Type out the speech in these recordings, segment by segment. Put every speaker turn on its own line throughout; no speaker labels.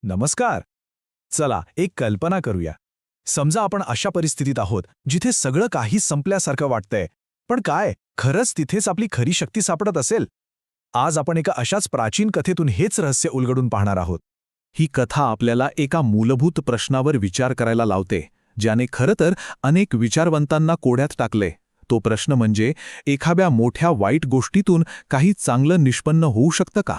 नमस्कार. चला एक कल्पना करूया. समजा आपण अशा परिस्थितीत आहोत जिथे सगळं काही संपल्यासारखं वाटतंय, पण काय खरंच तिथेच आपली खरी शक्ती सापडत असेल? आज आपण एका अशाच प्राचीन कथेतून हेच रहस्य उलगडून पाहणार आहोत. ही कथा आपल्याला एका मूलभूत प्रश्नावर विचार करायला लावते, ज्याने खरं तर अनेक विचारवंतांना कोड्यात टाकले. तो प्रश्न म्हणजे, एखाद्या मोठ्या वाईट गोष्टीतून काही चांगलं निष्पन्न होऊ शकतं का?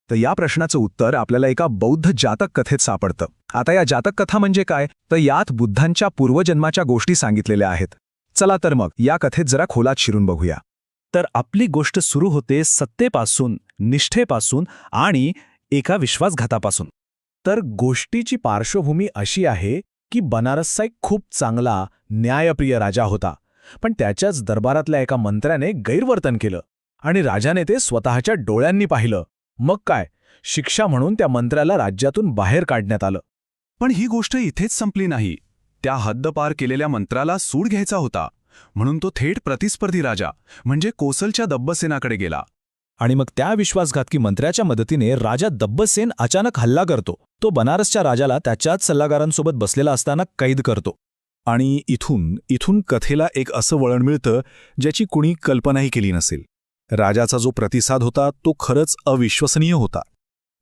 तर या प्रश्नाचं उत्तर आपल्याला एका बौद्ध जातक कथेत सापडतं. आता या जातक कथा म्हणजे काय, तर यात बुद्धांच्या पूर्वजन्माच्या गोष्टी सांगितलेल्या आहेत. चला तर मग या कथेत जरा खोलात शिरून बघूया.
तर आपली गोष्ट सुरू होते सत्तेपासून, निष्ठेपासून आणि एका विश्वासघातापासून. तर गोष्टीची पार्श्वभूमी अशी आहे की बनारसचा एक खूप चांगला, न्यायप्रिय राजा होता. पण त्याच्याच दरबारातल्या एका मंत्र्याने गैरवर्तन केलं आणि राजाने ते स्वतःच्या डोळ्यांनी पाहिलं. मग काय, शिक्षा म्हणून त्या मंत्र्याला राज्यातून बाहेर काढण्यात आलं.
पण ही गोष्ट इथेच संपली नाही. त्या हद्दपार केलेल्या मंत्राला सूड घ्यायचा होता, म्हणून तो थेट प्रतिस्पर्धी राजा म्हणजे कोसलच्या दब्बसेनाकडे गेला.
आणि मग त्या विश्वासघातकी मंत्र्याच्या मदतीने राजा दब्बसेन अचानक हल्ला करतो. तो बनारसच्या राजाला त्याच्याच सल्लागारांसोबत बसलेला असताना कैद करतो.
आणि इथून कथेला एक असं वळण मिळतं ज्याची कुणी कल्पनाही केली नसेल. राजाचा जो प्रतिसाद होता तो खरंच अविश्वसनीय होता.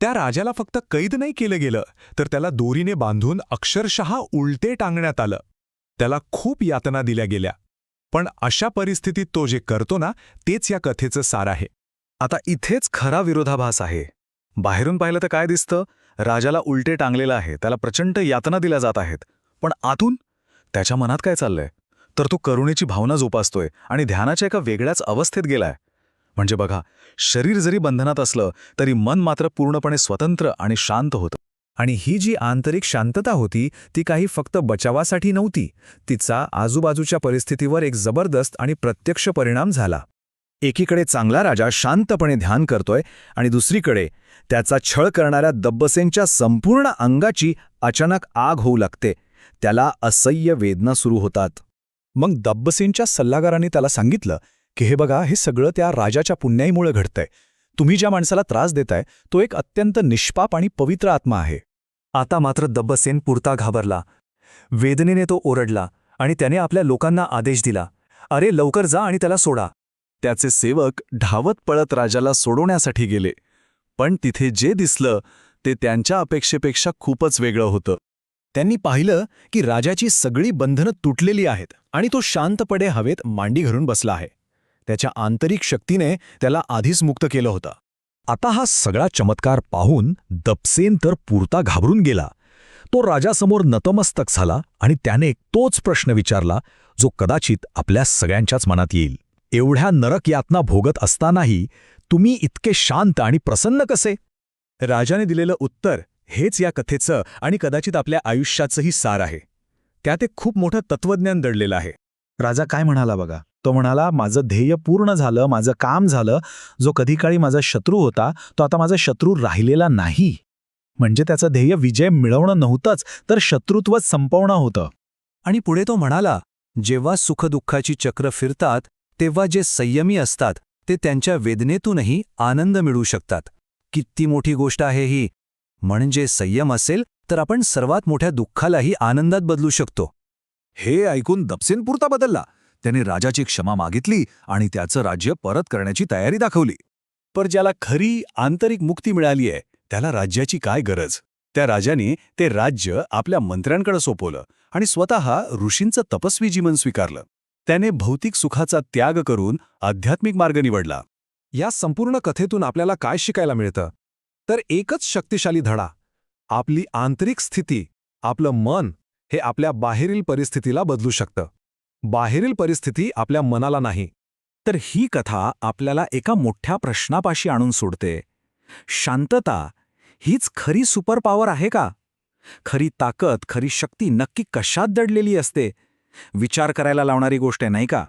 त्या राजाला फक्त कैद नाही केलं गेलं, तर त्याला दोरीने बांधून अक्षरशः उलटे टांगण्यात आलं. त्याला खूप यातना दिल्या गेल्या. पण अशा परिस्थितीत तो जे करतो ना, तेच या कथेचं सार आहे.
आता इथेच खरा विरोधाभास आहे. बाहेरून पाहिलं तर काय दिसतं, राजाला उलटे टांगलेलं आहे, त्याला प्रचंड यातना दिल्या जात आहेत. पण आतून त्याच्या मनात काय चाललंय, तर तो करुणेची भावना जोपासतोय आणि ध्यानाच्या एका वेगळ्याच अवस्थेत गेलाय. म्हणजे बघा, शरीर जरी बंधनात असलं तरी मन मात्र पूर्णपणे स्वतंत्र आणि शांत होतं.
आणि ही जी आंतरिक शांतता होती ती काही फक्त बचावासाठी नव्हती. तिचा आजूबाजूच्या परिस्थितीवर एक जबरदस्त आणि प्रत्यक्ष परिणाम झाला. एकीकडे चांगला राजा शांतपणे ध्यान करतोय आणि दुसरीकडे त्याचा छळ करणाऱ्या दब्बसेंच्या संपूर्ण अंगाची अचानक आग होऊ लागते. त्याला असह्य वेदना सुरू होतात. मग दब्बसेंच्या सल्लागारांनी त्याला सांगितलं की हे बघा, हे सगळं त्या राजाच्या पुण्याईमुळे घडतंय. तुम्ही ज्या माणसाला त्रास देताय तो एक अत्यंत निष्पाप आणि पवित्र आत्मा आहे.
आता मात्र दब्बसेन पुरता घाबरला. वेदनेने तो ओरडला आणि त्याने आपल्या लोकांना आदेश दिला, अरे लवकर जा आणि त्याला सोडा.
त्याचे सेवक धावत पळत राजाला सोडवण्यासाठी गेले. पण तिथे जे दिसलं ते त्यांच्या अपेक्षेपेक्षा खूपच वेगळं होतं.
त्यांनी पाहिलं की राजाची सगळी बंधनं तुटलेली आहेत आणि तो शांतपणे हवेत मांडी घालून बसला आहे. त्याच्या आंतरिक शक्तीने त्याला आधीच मुक्त केलं होतं. आता हा सगळा चमत्कार पाहून दब्बसेन तर पुरता घाबरून गेला. तो राजासमोर नतमस्तक झाला आणि त्याने तोच प्रश्न विचारला जो कदाचित आपल्या सगळ्यांच्याच मनात येईल. एवढ्या नरक यातना भोगत असतानाही तुम्ही इतके शांत आणि प्रसन्न कसे? राजाने दिलेलं उत्तर हेच या कथेचं आणि कदाचित आपल्या आयुष्याचंही सार आहे. त्यात एक खूप मोठं तत्वज्ञान दडलेलं आहे. राजा काय म्हणाला बघा, तो म्हणाला, माझं ध्येय पूर्ण झालं, माझं काम झालं. जो कधी काळी माझा शत्रू होता तो आता माझा शत्रू राहिलेला नाही. म्हणजे त्याचं ध्येय विजय मिळवणं नव्हतंच, तर शत्रुत्व संपवणं होतं.
आणि पुढे तो म्हणाला, जेव्हा सुखदुःखाची चक्र फिरतात तेव्हा जे संयमी असतात ते त्यांच्या वेदनेतूनही आनंद मिळवू शकतात. किती मोठी गोष्ट आहे ही. म्हणजे संयम असेल तर आपण सर्वात मोठ्या दुःखालाही आनंदात बदलू शकतो.
हे ऐकून दब्बसेन पुरता बदलला. त्याने राजाची क्षमा मागितली आणि त्याचं राज्य परत करण्याची तयारी दाखवली. पण ज्याला खरी आंतरिक मुक्ती मिळाली आहे त्याला राज्याची काय गरज? त्या राजाने ते राज्य आपल्या मंत्र्यांकडे सोपवलं आणि स्वतः ऋषींचं तपस्वी जीवन स्वीकारलं. त्याने भौतिक सुखाचा त्याग करून आध्यात्मिक मार्ग निवडला. या संपूर्ण कथेतून आपल्याला काय शिकायला मिळतं? तर एकच शक्तिशाली धडा. आपली आंतरिक स्थिती, आपलं मन हे आपल्या बाहेरील परिस्थितीला बदलू शकतं. बाहेरील परिस्थिती आपल्या मनाला नाही.
तर ही कथा आपल्याला एका मोठ्या प्रश्नापाशी आणून सोडते. शांतता हीच खरी सुपर पॉवर आहे का? खरी ताकद, खरी शक्ती नक्की कशात दडलेली असते? विचार करायला लावणारी गोष्ट आहे, नाही का?